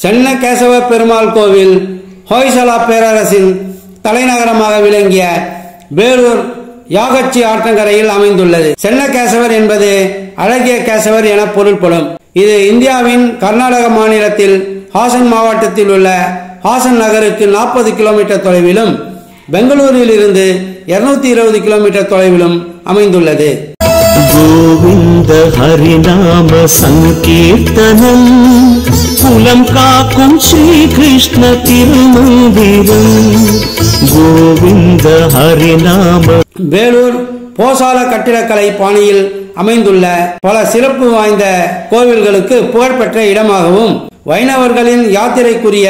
சென்னகேசவ பெருமாள் கோவில் ஹொய்சலா பேரரசின் தலைநகரமாக விளங்கிய வேலூர் யாகச்சி ஆற்றங்கரையில் அமைந்துள்ளது. சென்னகேசவர் என்பது அழகிய கேசவர் என பொருள்படும். இது இந்தியாவின் கர்நாடக மாநிலத்தில் ஹாசன் மாவட்டத்தில் உள்ள ஹாசன் நகருக்கு 40 கிலோமீட்டர் தொலைவிலும் பெங்களூரில் இருந்து 220 கிலோமீட்டர் தொலைவிலும் அமைந்துள்ளது. கோவிந்த ஹரிநாம சங்கீர்த்தனம் குலம் காக்கும் ஸ்ரீ கிருஷ்ண திருமந்திரம். கோவிந்த ஹரிநாம. வேலூர் போசால கட்டிடக்கலை பாணியில் அமைந்துள்ள பல சிறப்பு வாய்ந்த கோவில்களுக்கு புகழ்பெற்ற இடமாகவும் வைணவர்களின் யாத்திரைக்குரிய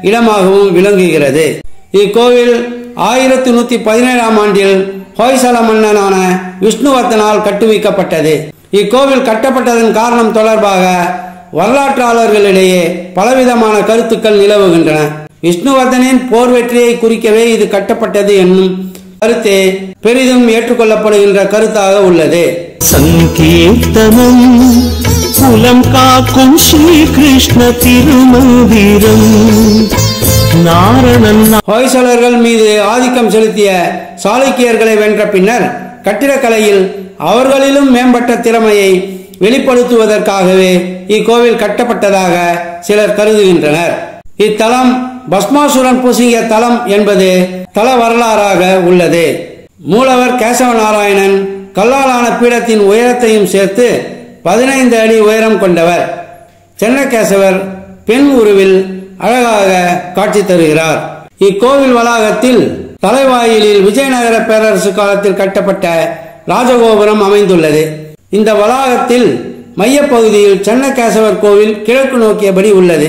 இடமாகவும் விளங்குகிறது. இக்கோவில் 1117ஆம் ஆண்டில் ஹொய்சல மன்னனான விஷ்ணுவர்தனால் கட்டுவிக்கப்பட்டது. இக்கோவில் கட்டப்பட்டதன் காரணம் தொடர்பாக வரலாற்றாளர்களிடையே பலவிதமான கருத்துக்கள் நிலவுகின்றன. விஷ்ணுவர்தனின் போர் வெற்றியை குறிக்கவே இது கட்டப்பட்டது என்னும் கருத்தே பெரிதும் ஏற்றுக்கொள்ளப்படுகின்ற கருத்தாக உள்ளது. சங்கீர்த்தனம் குலம் காக்கும் ஸ்ரீ கிருஷ்ண திருமந்திரம். ஹொய்சலர்கள் மீது ஆதிக்கம் செலுத்திய சாளுக்கியர்களை வென்ற பின்னர் கட்டிடக்கலையில் அவர்களிலும் மேம்பட்ட திறமையை வெளிப்படுத்துவதற்காகவே இக்கோவில் கட்டப்பட்டதாக சிலர் கருதுகின்றனர். இத்தலம் பஸ்மாசுரன் பூசிய தலம் என்பது தல வரலாறாக உள்ளது. மூலவர் கேசவ நாராயணன் கல்லாலான பீடத்தின் உயரத்தையும் சேர்த்து 15 அடி உயரம் கொண்டவர். சென்னகேசவர் பெண் உருவில் அழகாக காட்சி தருகிறார். இக்கோவில் வளாகத்தில் தலைவாயிலில் விஜயநகர பேரரசு காலத்தில் கட்டப்பட்ட ராஜகோபுரம் அமைந்துள்ளது. இந்த வளாகத்தில் மையப்பகுதியில் சென்னகேசவர் கோவில் கிழக்கு நோக்கியபடி உள்ளது.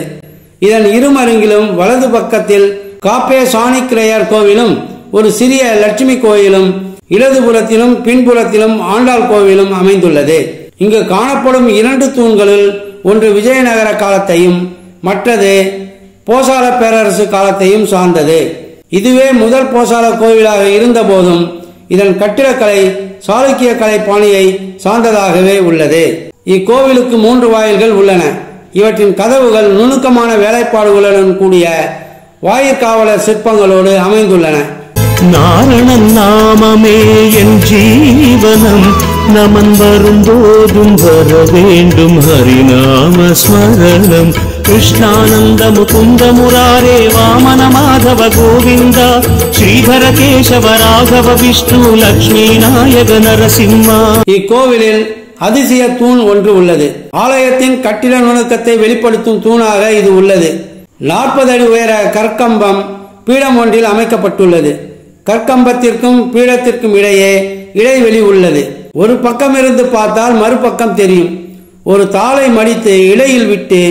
இதன் இருமருங்கிலும் வலது பக்கத்தில் காப்பே சாணிக்கிரையர் கோவிலும் ஒரு சிறிய லட்சுமி கோயிலும் இடதுபுறத்திலும் பின்புறத்திலும் ஆண்டாள் கோவிலும் அமைந்துள்ளது. இங்கு காணப்படும் 2 தூண்களில் ஒன்று விஜயநகர காலத்தையும் மற்றது போசால பேரரசு காலத்தையும் சார்ந்தது. இதுவே முதல் போசால கோவிலாக இருந்த போதும் இதன் கட்டிடக்கலை சாளுக்கிய கலை பாணியை சார்ந்ததாகவே உள்ளது. இக்கோவிலுக்கு 3 வாயில்கள் உள்ளன. இவற்றின் கதவுகள் நுணுக்கமான வேலைப்பாடுகளுடன் கூடிய வாயிற்காவலர் சிற்பங்களோடு அமைந்துள்ளன. நாரணன் நாமமே என் ஜீவனம், நமன் வரும்போதும் வர வேண்டும் ஹரிநாம ஸ்மரணம். கிருஷ்ணானந்த முகுந்த முராரே வாமன மாதவ கோவிந்தா, ஸ்ரீதர கேசவ ராகவ விஷ்ணு லட்சுமி நாயக நரசிம்மா. இக்கோவிலில் அதிசய தூண் ஒன்று உள்ளது. ஆலயத்தின் கட்டிட நுணுக்கத்தை வெளிப்படுத்தும் தூணாக இது உள்ளது. 40 அடி உயர கற்கம்பம் பீடம் ஒன்றில் அமைக்கப்பட்டுள்ளது. கற்கம்பத்திற்கும் பீடத்திற்கும் இடையே இடைவெளி உள்ளது. ஒரு பக்கம் இருந்து பார்த்தால் மறுபக்கம் தெரியும். ஒரு தாளை மடித்து இடையில் விட்டு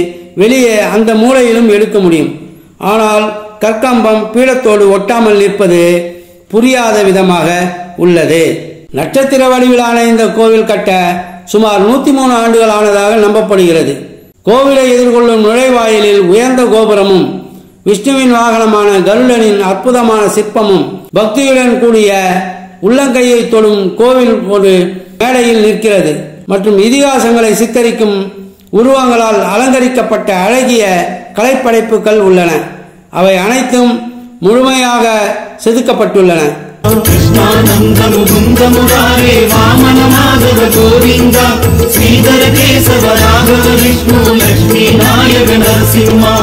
வெளியே அந்த மூலையிலும் எடுக்க முடியும். ஆனால் கற்கம்பம் பீடத்தோடு ஒட்டாமல் நிற்பது புரியாத விதமாக உள்ளது. நட்சத்திர வடிவிலான இந்த கோவில் கட்ட சுமார் 103 ஆண்டுகள் ஆனதாக நம்பப்படுகிறது. கோவிலை எதிர்கொள்ளும் நுழைவாயிலில் உயர்ந்த கோபுரமும் விஷ்ணுவின் வாகனமான கருடனின் அற்புதமான சிற்பமும் பக்தியுடன் கூடிய உள்ளங்கையை தொடும் கோவில் ஒரு மேடையில் நிற்கிறது. மற்றும் இதிகாசங்களை சித்தரிக்கும் உருவங்களால் அலங்கரிக்கப்பட்ட அழகிய கலைப்படைப்புகள் உள்ளன. அவை அனைத்தும் முழுமையாக செதுக்கப்பட்டுள்ளன. கிருஷ்ணானந்த முகுந்த முராரே வாமன மாதவ கோவிந்தா, ஸ்ரீதர கேசவ ராகவ விஷ்ணு லட்சுமி நாயக நரசிம்மா.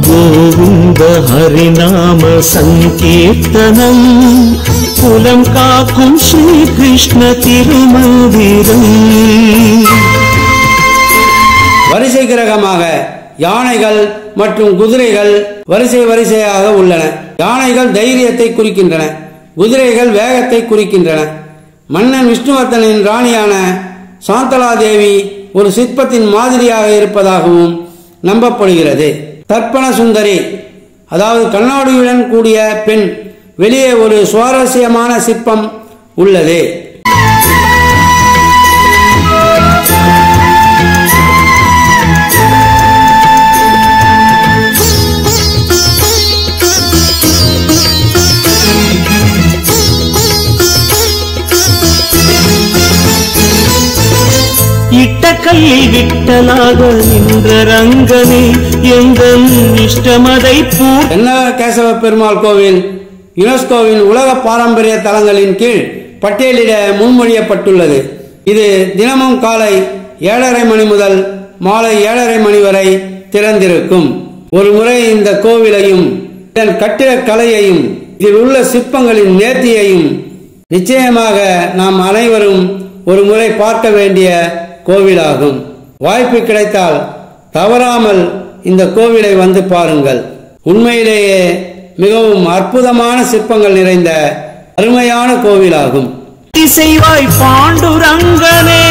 கோவிந்த ஹரிநாம சங்கீர்த்தனம் குலம் காக்கும் ஸ்ரீ கிருஷ்ண திருமந்திரம். வரிசை கிரகமாக யானைகள் மற்றும் குதிரைகள் வரிசையாக உள்ளன. யானைகள் தைரியத்தை குறிக்கின்றன, குதிரைகள் வேகத்தை குறிக்கின்றன. மன்னன் விஷ்ணுவர்தனின் ராணியான சாந்தலாதேவி ஒரு சிற்பத்தின் மாதிரியாக இருப்பதாகவும் நம்பப்படுகிறது. தர்ப்பண சுந்தரி, அதாவது கண்ணாடியுடன் கூடிய பெண், வெளியே ஒரு சுவாரஸ்யமான சிற்பம் உள்ளது. இட்ட கையில் விட்டலாக நின்ற ரங்கனே, எங்கள் இஷ்டமதை என்ன கேசவ பெருமாள் கோவில் யுனெஸ்கோவின் உலக பாரம்பரிய தலங்களின் கீழ் பட்டியலிட முன்மொழியப்பட்டுள்ளது. இது தினமும் காலை 7:30 மணி முதல் மாலை 7:30 மணி வரை திறந்திருக்கும். ஒரு முறை இந்த கோவிலையும் இதன் கட்டிடக் கலையையும் இதில் உள்ள சிற்பங்களின் நேர்த்தியையும் நிச்சயமாக நாம் அனைவரும் ஒரு முறை பார்க்க வேண்டிய கோவிலாகும். வாய்ப்பு கிடைத்தால் தவறாமல் இந்த கோவிலை வந்து பாருங்கள். உண்மையிலேயே மிகவும் அற்புதமான சிற்பங்கள் நிறைந்த அருமையான கோவிலாகும். இசைவாய் பாண்டுரங்கனே